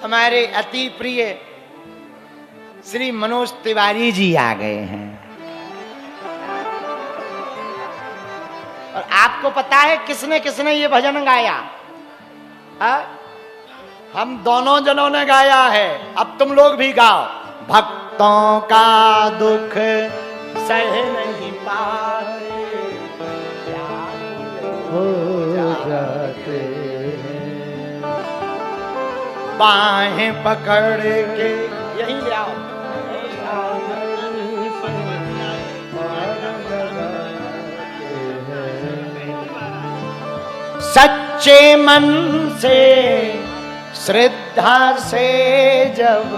हमारे अति प्रिय श्री मनोज तिवारी जी आ गए हैं। और आपको पता है किसने किसने ये भजन गाया? हम दोनों जनों ने गाया है। अब तुम लोग भी गाओ। भक्तों का दुख सह नहीं पाते, हो जाते हैं, बाहें पकड़ के यहीं ले आओ। सच्चे मन से श्रद्धा से जब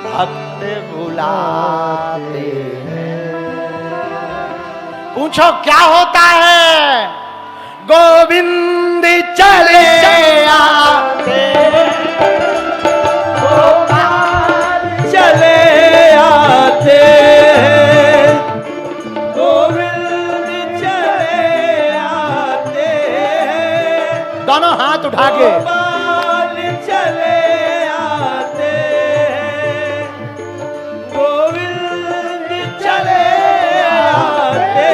भक्त बुलाते हैं, पूछो क्या होता है? गोविंद चले आते, गोपाल चले आते, गोविंद चले आते, दोनों हाथ उठा के गोपाल चले आते, गोविंद चले आते,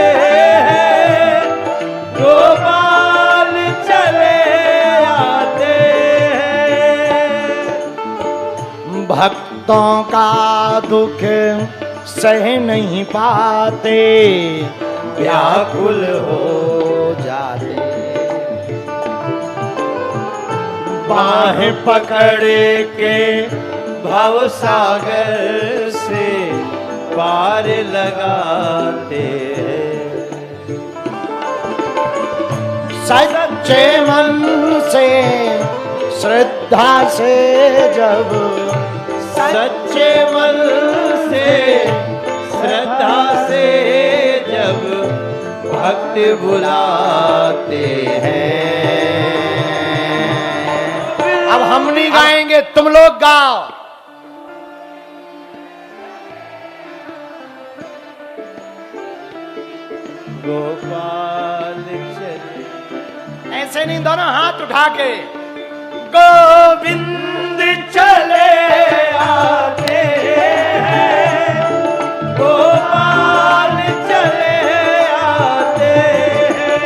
गोपाल चले आते। भक्तों का दुख सह नहीं पाते, व्याकुल हो जाते, बाहें पकड़ के भव सागर से पार लगाते हैं। सच्चे मन से श्रद्धा से जब, सच्चे मन से श्रद्धा से जब भक्त बुलाते हैं। अब हम नहीं गाएंगे, तुम लोग गाओ। गोपाल चले, ऐसे नहीं, दोनों हाथ उठा के गोविंद चले आते हैं, गोपाल चले आते हैं,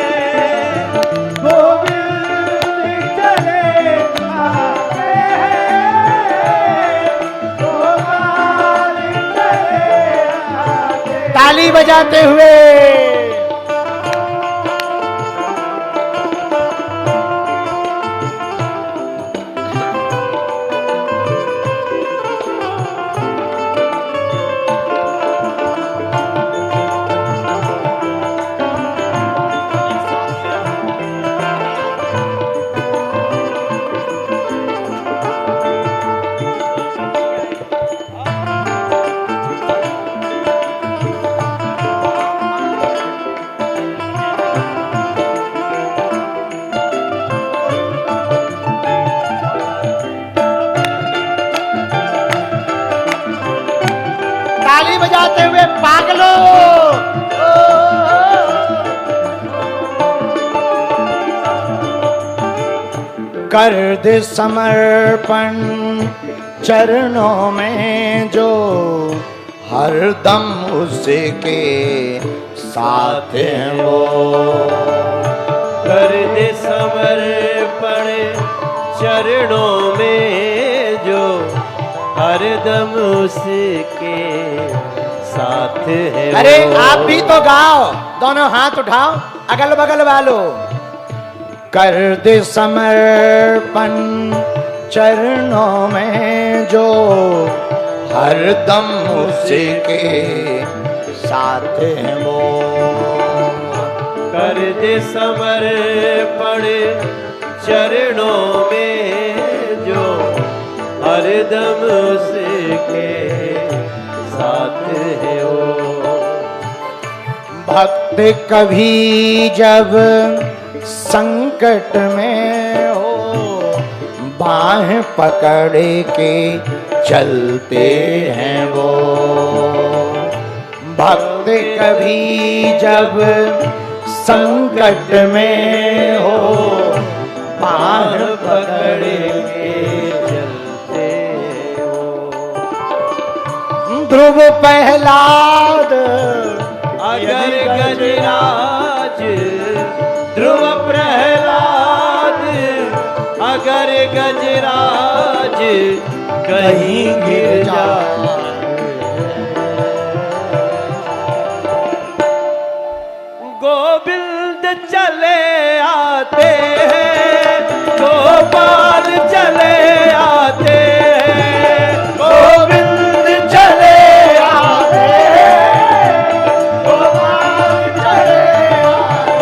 गोविंद चले आते हैं, गोपाल चले आते हैं। ताली बजाते हुए बजाते हुए पागलों, कर दे समर्पण चरणों में जो हरदम उसके साथ हैं वो। कर दे समर्पण चरणों में जो हरदम उसके साथ है। अरे आप भी तो गाओ, दोनों हाथ उठाओ अगल बगल वालों। कर दे समर्पण चरणों में जो हरदम उसके साथ है वो। कर दे समर्पण चरणों में जो हरदम उसके साथ है वो। भक्त कभी जब संकट में हो, बाहें पकड़ के चलते हैं वो। भक्त कभी जब संकट में हो, बाहें पकड़ के ध्रुव प्रहलाद अगर गजराज ध्रुव प्रहलाद अगर गजराज कहीं गिर जाए। गोविंद चले आते हैं गोपाल चले आते हैं गोविंद चले आते गोपाल चले आते।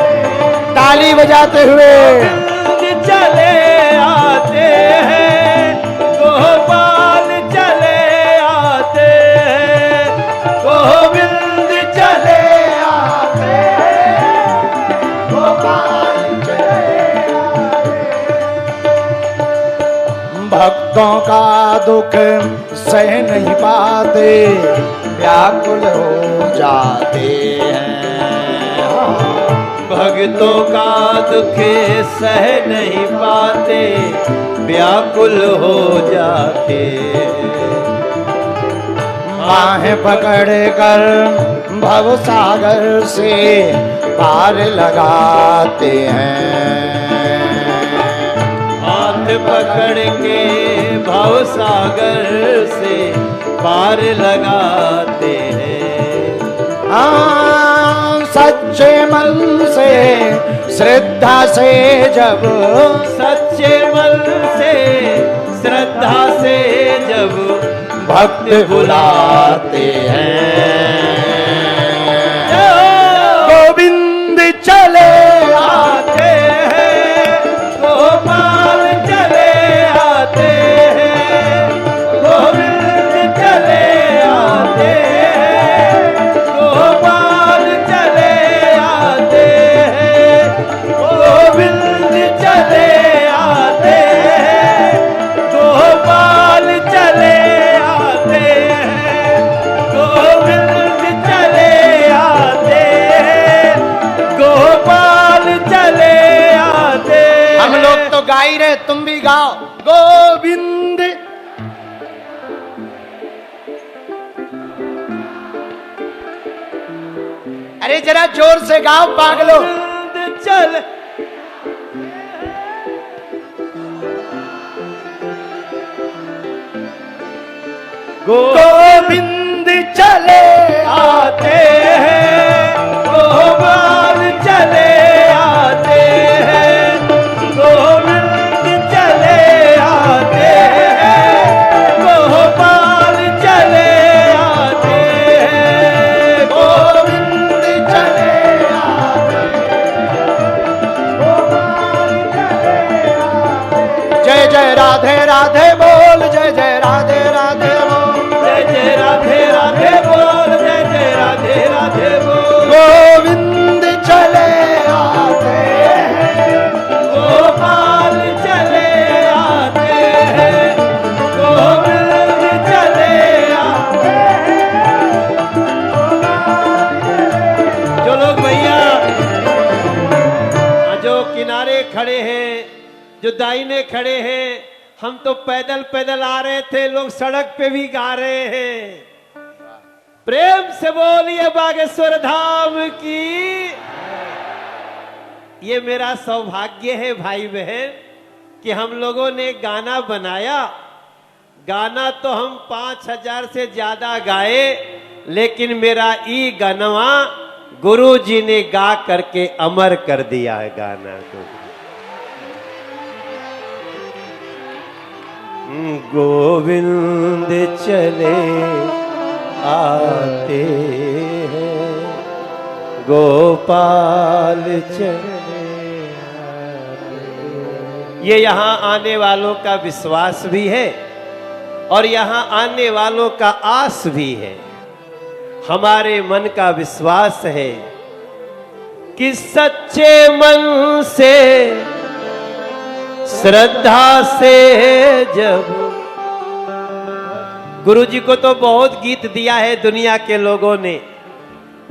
ताली बजाते हुए गोविंद चले आते हैं गोपाल चले आते हैं गोविंद चले आते गोपाल चले आते। भक्तों का दुख सह नहीं पाते व्याकुल हो जाते हैं। भक्तों का दुख सह नहीं पाते व्याकुल हो जाते। बाहें पकड़ कर भव सागर से पार लगाते हैं। हाथ पकड़ के भव सागर से पार लगाते हैं। हाँ, सच्चे मन से श्रद्धा से जब सच्चे मन से श्रद्धा से जब भक्त बुलाते हैं। गोविंद चले आते हैं गोपाल चले आते हैं गोविंद चले आते हैं गोपाल चले आते हैं गोविंद चले आते हैं गोपाल चले आते हैं गोविंद चले आते हैं गोपाल चले आते। हम लोग तो गा ही रहे, तुम भी गाओ। गोविंद अरे जरा जोर से गाओ पागलो। गोविंद चल गोविंद चले आते हैं गोपाल चले आते हैं गोविंद चले आते हैं गोपाल चले आते हैं गोविंद चले आते जय जय राधे राधे बोल जय जय राधे राधे बोल जय जय राधे राधे बोल जय जय राधे राधे बोल। गोविंद चले आते हैं गोपाल चले आते हैं गोविंद चले आते हैं। जो लोग भैया जो किनारे खड़े हैं जो दाहिने खड़े हैं हम तो पैदल पैदल आ रहे थे, लोग सड़क पे भी गा रहे हैं। प्रेम से बोलिए बागेश्वर धाम की। ये मेरा सौभाग्य है भाई बहन कि हम लोगों ने गाना बनाया। गाना तो हम 5000 से ज्यादा गाए, लेकिन मेरा ई गानवा गुरु जी ने गा करके अमर कर दिया है गाना को। गोविंद चले आते हैं गोपाल चले आते हैं। ये यहाँ आने वालों का विश्वास भी है और यहाँ आने वालों का आस भी है। हमारे मन का विश्वास है कि सच्चे मन से श्रद्धा से जब गुरु जी को तो बहुत गीत दिया है दुनिया के लोगों ने,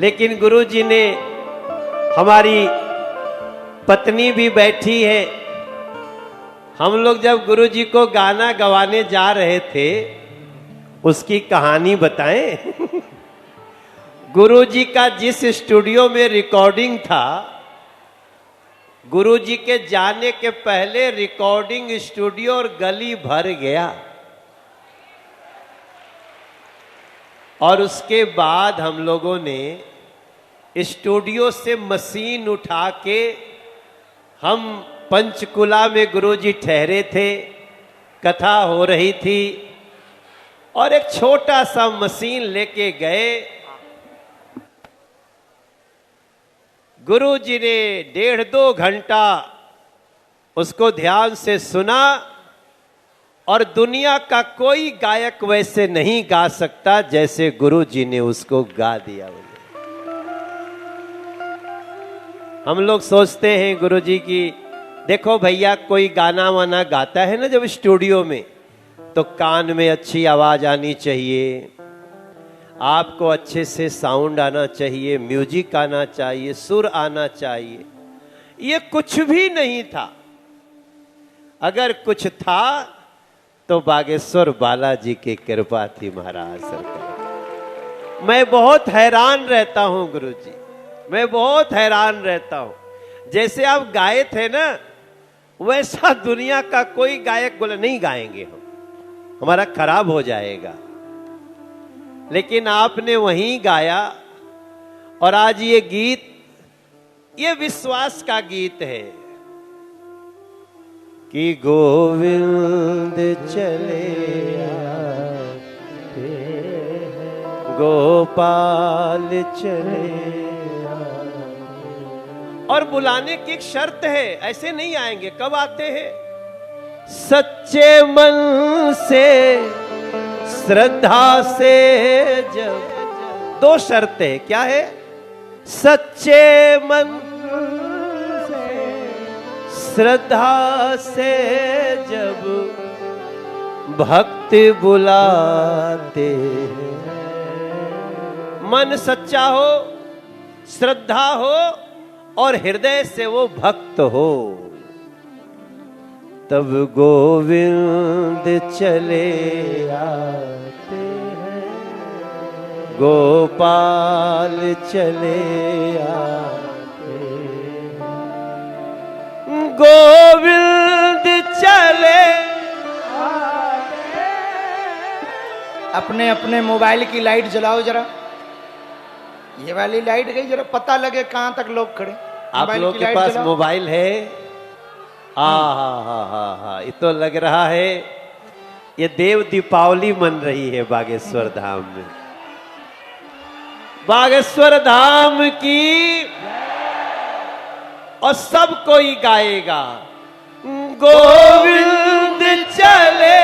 लेकिन गुरु जी ने हमारी पत्नी भी बैठी है। हम लोग जब गुरु जी को गाना गवाने जा रहे थे उसकी कहानी बताएं। गुरुजी का जिस स्टूडियो में रिकॉर्डिंग था, गुरुजी के जाने के पहले रिकॉर्डिंग स्टूडियो और गली भर गया, और उसके बाद हम लोगों ने स्टूडियो से मशीन उठा के, हम पंचकुला में गुरुजी ठहरे थे, कथा हो रही थी, और एक छोटा सा मशीन लेके गए। गुरुजी ने 1.5-2 घंटा उसको ध्यान से सुना, और दुनिया का कोई गायक वैसे नहीं गा सकता जैसे गुरुजी ने उसको गा दिया। हम लोग सोचते हैं गुरुजी की, देखो भैया कोई गाना वाना गाता है ना जब स्टूडियो में, तो कान में अच्छी आवाज आनी चाहिए, आपको अच्छे से साउंड आना चाहिए, म्यूजिक आना चाहिए, सुर आना चाहिए। ये कुछ भी नहीं था। अगर कुछ था तो बागेश्वर बालाजी की कृपा थी महाराज सरकार। मैं बहुत हैरान रहता हूं गुरुजी, मैं बहुत हैरान रहता हूं। जैसे आप गाए थे ना, वैसा दुनिया का कोई गायक बोले नहीं गाएंगे हम, हमारा खराब हो जाएगा। लेकिन आपने वहीं गाया, और आज ये गीत, ये विश्वास का गीत है कि गोविंद चले आते हैं, गोपाल चले। और बुलाने की एक शर्त है, ऐसे नहीं आएंगे। कब आते हैं? सच्चे मन से, श्रद्धा से। जब 2 शर्तें क्या है? सच्चे मन से, श्रद्धा से जब भक्त बुलाते हैं। मन सच्चा हो, श्रद्धा हो, और हृदय से वो भक्त हो, तब गोविंद चले आते हैं, गोपाल चले आते हैं, गोविंद चले आते हैं। अपने अपने मोबाइल की लाइट जलाओ जरा, ये वाली लाइट गई, जरा पता लगे कहां तक लोग खड़े। आप लोग के पास मोबाइल है? हा, ये तो लग रहा है ये देव दीपावली मन रही है बागेश्वर धाम में। बागेश्वर धाम की, और सब कोई गाएगा गोविंद चले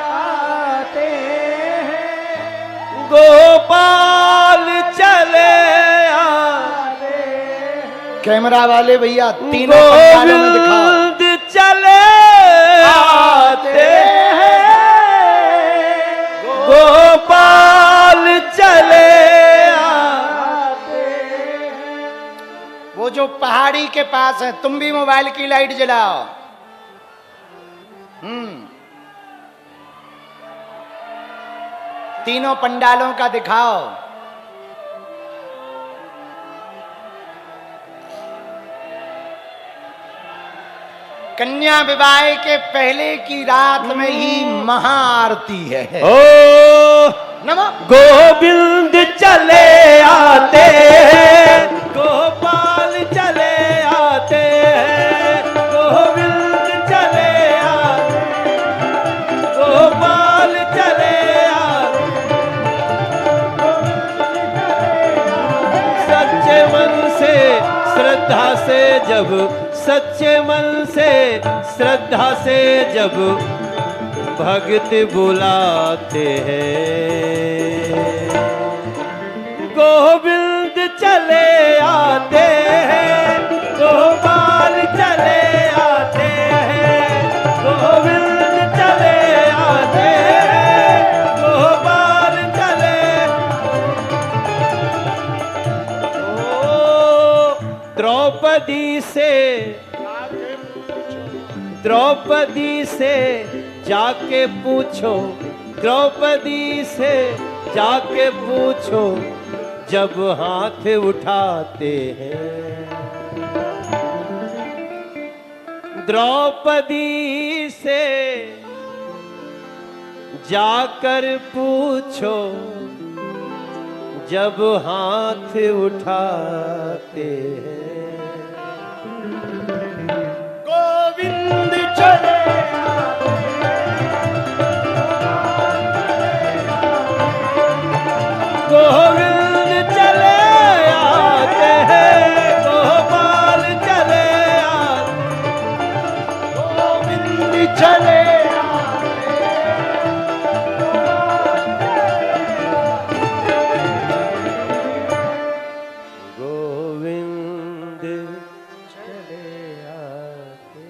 आते हैं, गोपाल चले आते हैं। कैमरा वाले भैया तीनों पंडालों में दिखाओ। चले आते हैं, गोपाल चले आते हैं। वो जो पहाड़ी के पास है, तुम भी मोबाइल की लाइट जलाओ। तीनों पंडालों का दिखाओ। कन्या विवाह के पहले की रात में ही महाआरती है। ओ नमो गोविंद चले आते हैं, गोपाल चले आते हैं, गोविंद चले आते हैं, गोपाल चले आते हैं। सच्चे मन से, श्रद्धा से जब, सच्चे मन से, श्रद्धा से जब भक्त बुलाते हैं, गोविंद चले आते हैं, गोपाल चले आते हैं, गोविंद चले आते हैं, गोपाल चले। ओ द्रौपदी से, द्रौपदी से जाके पूछो, द्रौपदी से जाके पूछो, जब हाथ उठाते हैं। द्रौपदी से जाकर पूछो जब हाथ उठाते हैं। गोविंद चले गोविंद चले आते हैं, गोपाल चले आते, गोविंद चले गोविंद चले आते।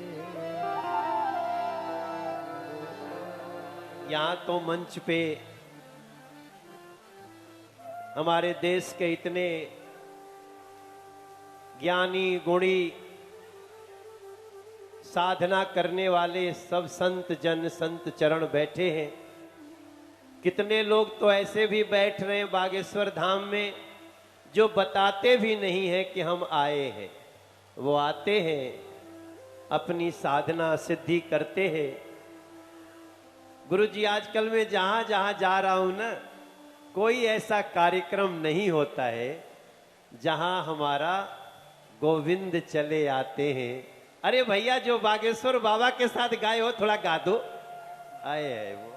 यहाँ तो मंच पे हमारे देश के इतने ज्ञानी गुणी साधना करने वाले सब संत जन संत चरण बैठे हैं। कितने लोग तो ऐसे भी बैठ रहे हैं बागेश्वर धाम में जो बताते भी नहीं है कि हम आए हैं। वो आते हैं, अपनी साधना सिद्धि करते हैं। गुरुजी आजकल मैं जहां जहां जा रहा हूं ना, कोई ऐसा कार्यक्रम नहीं होता है जहां हमारा गोविंद चले आते हैं। अरे भैया जो बागेश्वर बाबा के साथ गाए हो थोड़ा गा दो। आए है वो।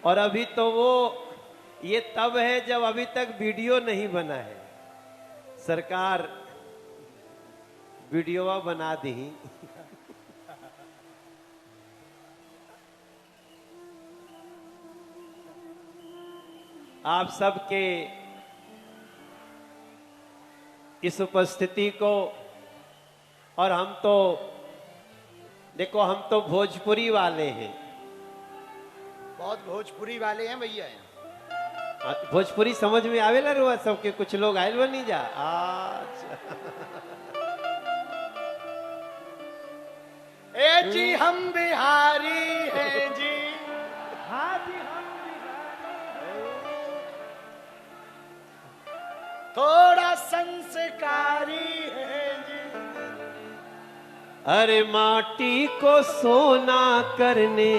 और अभी तो वो ये तब है जब अभी तक वीडियो नहीं बना है। सरकार वीडियो बना दी। आप सबके इस उपस्थिति को, और हम तो देखो हम तो भोजपुरी वाले हैं। बहुत भोजपुरी वाले हैं भैया। भोजपुरी समझ में आवेला रुआ सबके? कुछ लोग आयल बनी जा। अच्छा ए जी हम बिहारी हैं जी। हाँ जी हम थोड़ा संस्कारी है जी। अरे माटी को सोना करने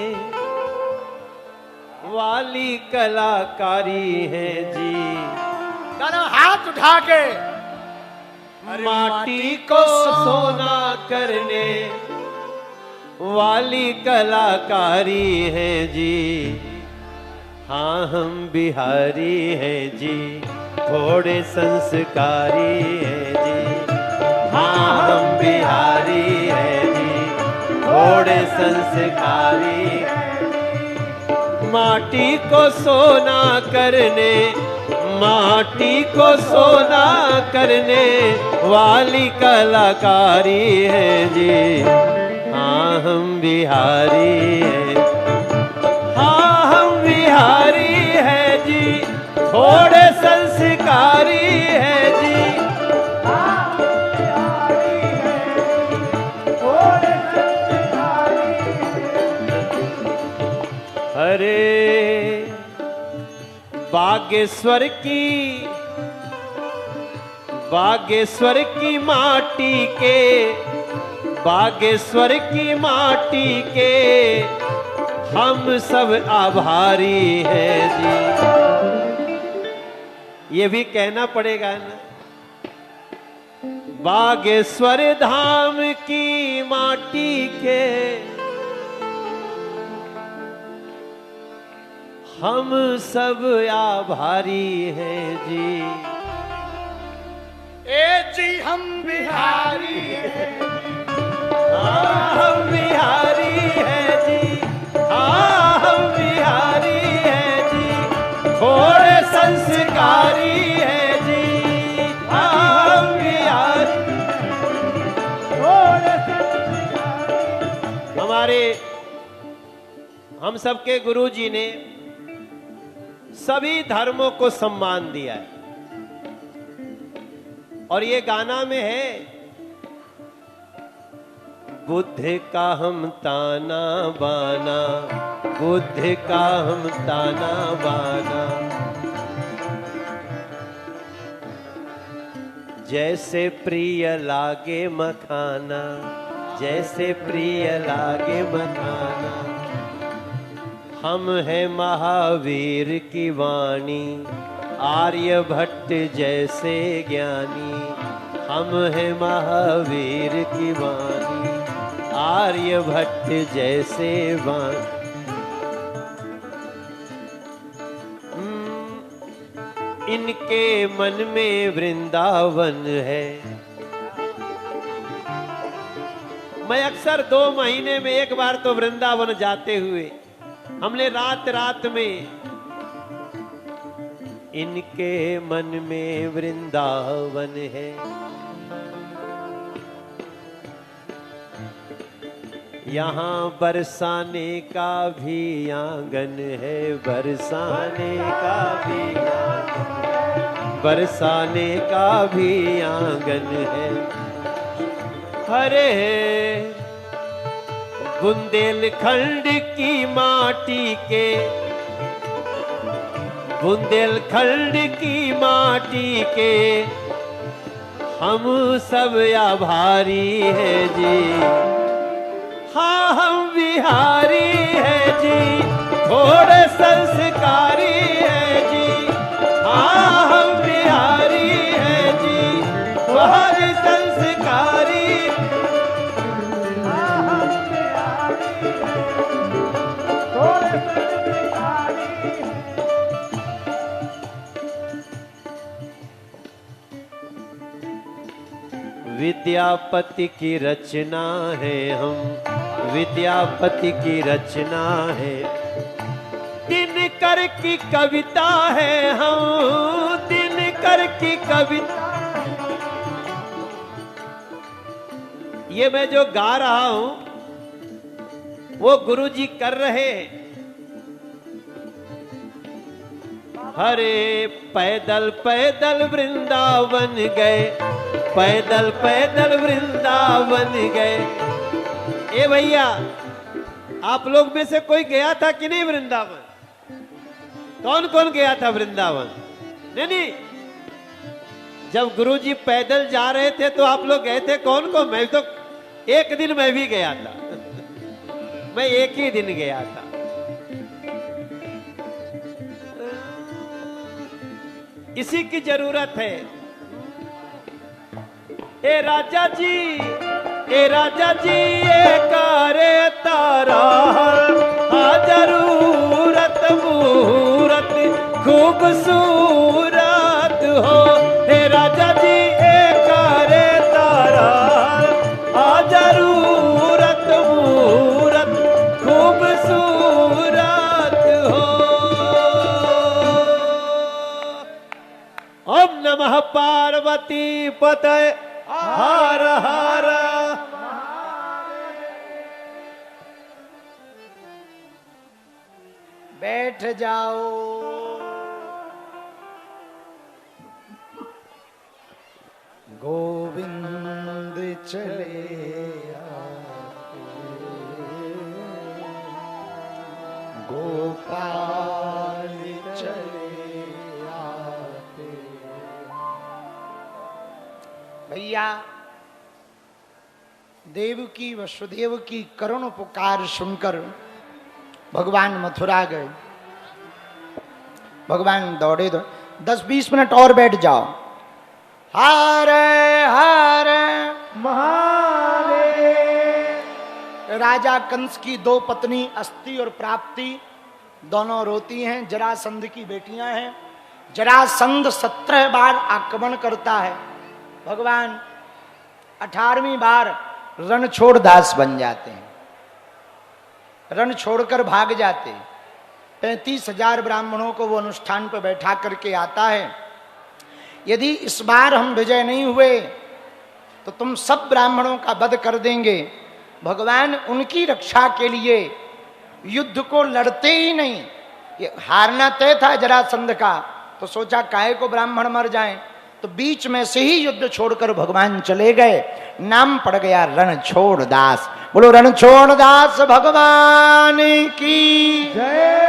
वाली कलाकारी है जी। दोनों हाथ उठा के। माटी को सोना करने वाली कलाकारी है जी। हाँ हम बिहारी हैं जी, थोड़े संस्कारी हैं जी। हाँ हम बिहारी हैं जी, थोड़े संस्कारी। माटी को सोना करने, माटी को सोना करने वाली कलाकारी है जी। हाँ हम बिहारी हैं, हाँ हम बिहारी हैं जी, थोड़े संस्कारी है जी। अरे बागेश्वर की माटी के, बागेश्वर की माटी के हम सब आभारी हैं जी। ये भी कहना पड़ेगा ना, बागेश्वर धाम की माटी के हम सब आभारी हैं जी। ए जी हम बिहारी हैं। हम बिहारी हैं जी, हाँ हम बिहारी हैं जी, थोड़े संस्कारी हैं जी। हाँ हम बिहारी, थोड़े संस्कारी। हमारे हम सबके गुरु जी ने सभी धर्मों को सम्मान दिया है। और ये गाना में है, बुद्ध का हम ताना बाना, बुद्ध का हम ताना बाना। जैसे प्रिय लागे मखाना, जैसे प्रिय लागे मखाना। हम हैं महावीर की वाणी, आर्यभट्ट जैसे ज्ञानी। हम हैं महावीर की वाणी, आर्यभट्ट जैसे वाणी। इनके मन में वृंदावन है। मैं अक्सर 2 महीने में एक बार तो वृंदावन जाते हुए हमने रात रात में, इनके मन में वृंदावन है। यहाँ बरसाने का भी आंगन है, बरसाने का भी आंगन, बरसाने का भी आंगन है। हरे बुंदेलखंड की माटी के, बुंदेलखंड की माटी के हम सब आभारी हैं जी। हाँ हम बिहारी हैं जी, थोड़े संस्कारी हैं जी। हाँ हम बिहारी हैं जी, बहुत संस्कारी। हाँ हम बिहारी हैं, थोड़े संस्कारी। विद्यापति की रचना है हम, विद्यापति की रचना है। दिनकर की कविता है हम, दिनकर की कविता। ये मैं जो गा रहा हूं वो गुरुजी कर रहे हैं। हरे पैदल पैदल वृंदावन गए, पैदल पैदल वृंदावन गए। ए भैया, आप लोग में से कोई गया था कि नहीं वृंदावन? कौन कौन गया था वृंदावन? नहीं, जब गुरुजी पैदल जा रहे थे तो आप लोग गए थे? कौन कौन? मैं तो एक दिन मैं भी गया था। मैं एक ही दिन गया था। इसी की जरूरत है। ए राजा जी, ए राजा जी, ये करे तारा जरूरत मूरत खूबसूरत हो। हे राजा जी, ये करे तारा जरूरत मूरत खूबसूरत हो। ओम नमः पार्वती पतये हर हर। बैठ जाओ। गोविंद चले आते, गोपाल चले आते। भैया, देवकी वसुदेव की करुण पुकार सुनकर भगवान मथुरा गए। भगवान दौड़े 10-20 मिनट और बैठ जाओ। हरे हरे महादेव। राजा कंस की 2 पत्नी अस्ति और प्राप्ति दोनों रोती हैं। जरासंध की बेटियां हैं। जरासंध 17 बार आक्रमण करता है। भगवान 18वीं बार रण छोड़ दास बन जाते हैं, रण छोड़कर भाग जाते। 35,000 ब्राह्मणों को वो अनुष्ठान पर बैठा करके आता है। यदि इस बार हम विजय नहीं हुए तो तुम सब ब्राह्मणों का वध कर देंगे। भगवान उनकी रक्षा के लिए युद्ध को लड़ते ही नहीं। ये हारना तय था जरासंध का, तो सोचा काहे को ब्राह्मण मर जाएं, तो तो बीच में से ही युद्ध छोड़कर भगवान चले गए। नाम पड़ गया रणछोड़ दास। बोलो रणछोड़ दास भगवान की जय।